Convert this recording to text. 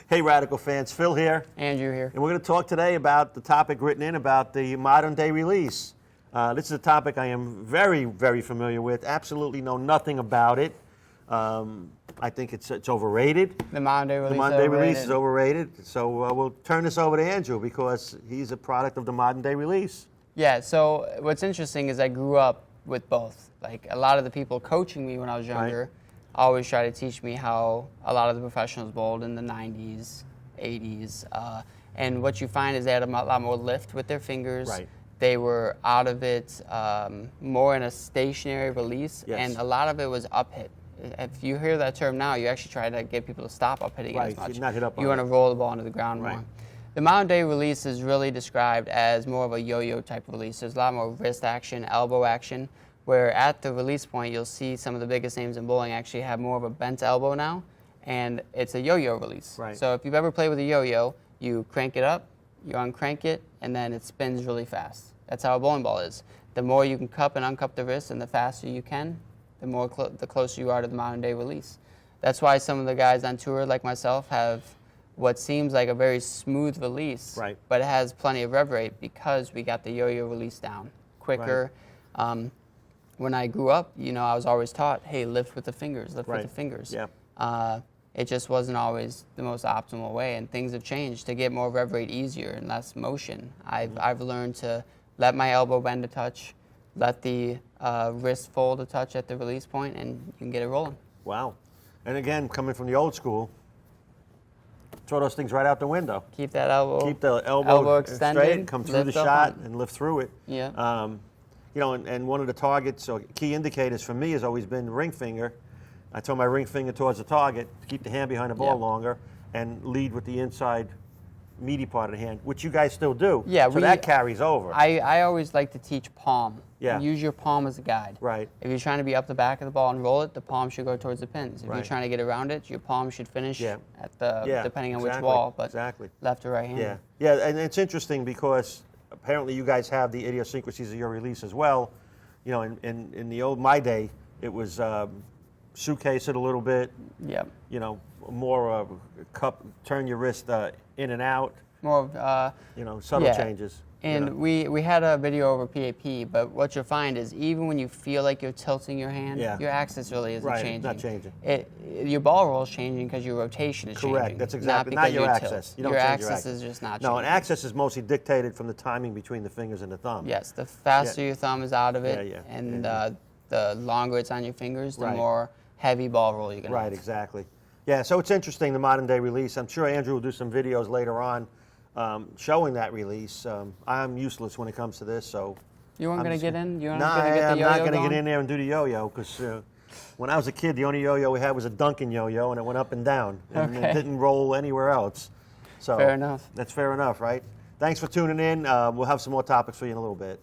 Hey, Radical fans, Phil here. Andrew here. And we're going to talk today about the topic written in about the modern day release. This is a topic I am very, very familiar with. Absolutely know nothing about it. I think it's overrated. The modern day release. The modern day release is overrated. So we'll turn this over to Andrew because he's a product of the modern day release. Yeah, so what's interesting is I grew up with both. Like a lot of the people coaching me when I was younger always try to teach me how a lot of the professionals bowled in the 90s, 80s. And what you find is they had a lot more lift with their fingers. Right. They were out of it more in a stationary release, and a lot of it was up hit. If you hear that term now, you actually try to get people to stop up hitting as much. Not hit up You want to roll the ball into the ground more. The modern day release is really described as more of a yo-yo type release. There's a lot more wrist action, elbow action, where at the release point you'll see some of the biggest names in bowling actually have more of a bent elbow now, and it's a yo-yo release. Right. So if you've ever played with a yo-yo, you crank it up, you uncrank it, and then it spins really fast. That's how a bowling ball is. The more you can cup and uncup the wrist and the faster you can, the more the closer you are to the modern day release. That's why some of the guys on tour like myself have what seems like a very smooth release, but it has plenty of rev rate because we got the yo-yo release down quicker. When I grew up, I was always taught, hey, lift with the fingers, lift with the fingers. It just wasn't always the most optimal way, and things have changed to get more rev rate easier and less motion. I've learned to let my elbow bend a touch, let the wrist fold a touch at the release point, and you can get it rolling. Wow. And again, coming from the old school, throw those things right out the window. Keep that elbow. Keep the elbow extended. Straight, come through the shot and lift through it. Yeah. And one of the targets or key indicators for me has always been ring finger. I turn my ring finger towards the target to keep the hand behind the ball longer and lead with the inside meaty part of the hand, which you guys still do. Yeah. So that carries over. I always like to teach palm. Yeah. Use your palm as a guide. Right. If you're trying to be up the back of the ball and roll it, the palm should go towards the pins. If you're trying to get around it, your palm should finish at the depending on which wall, but left or right hand. Yeah. Yeah, and it's interesting because apparently you guys have the idiosyncrasies of your release as well. In the old my day, it was suitcase it a little bit. Yep. More cup, turn your wrist in and out. More of subtle changes. And we had a video over PAP, but what you'll find is even when you feel like you're tilting your hand, your axis really isn't changing. Not changing. Your ball roll is changing because your rotation is changing. Correct. That's exactly not your axis. You don't your change axis is just not changing. No, an axis is mostly dictated from the timing between the fingers and the thumb. Yes, the faster your thumb is out of it, and the longer it's on your fingers, the more heavy ball roll you're going to have. Right, exactly. Yeah, so it's interesting, the modern day release. I'm sure Andrew will do some videos later on showing that release. I'm useless when it comes to this, so... You weren't going to get in? I'm not going to get in there and do the yo-yo, because when I was a kid, the only yo-yo we had was a Duncan yo-yo, and it went up and down, and it didn't roll anywhere else. So fair enough. That's fair enough, right? Thanks for tuning in. We'll have some more topics for you in a little bit.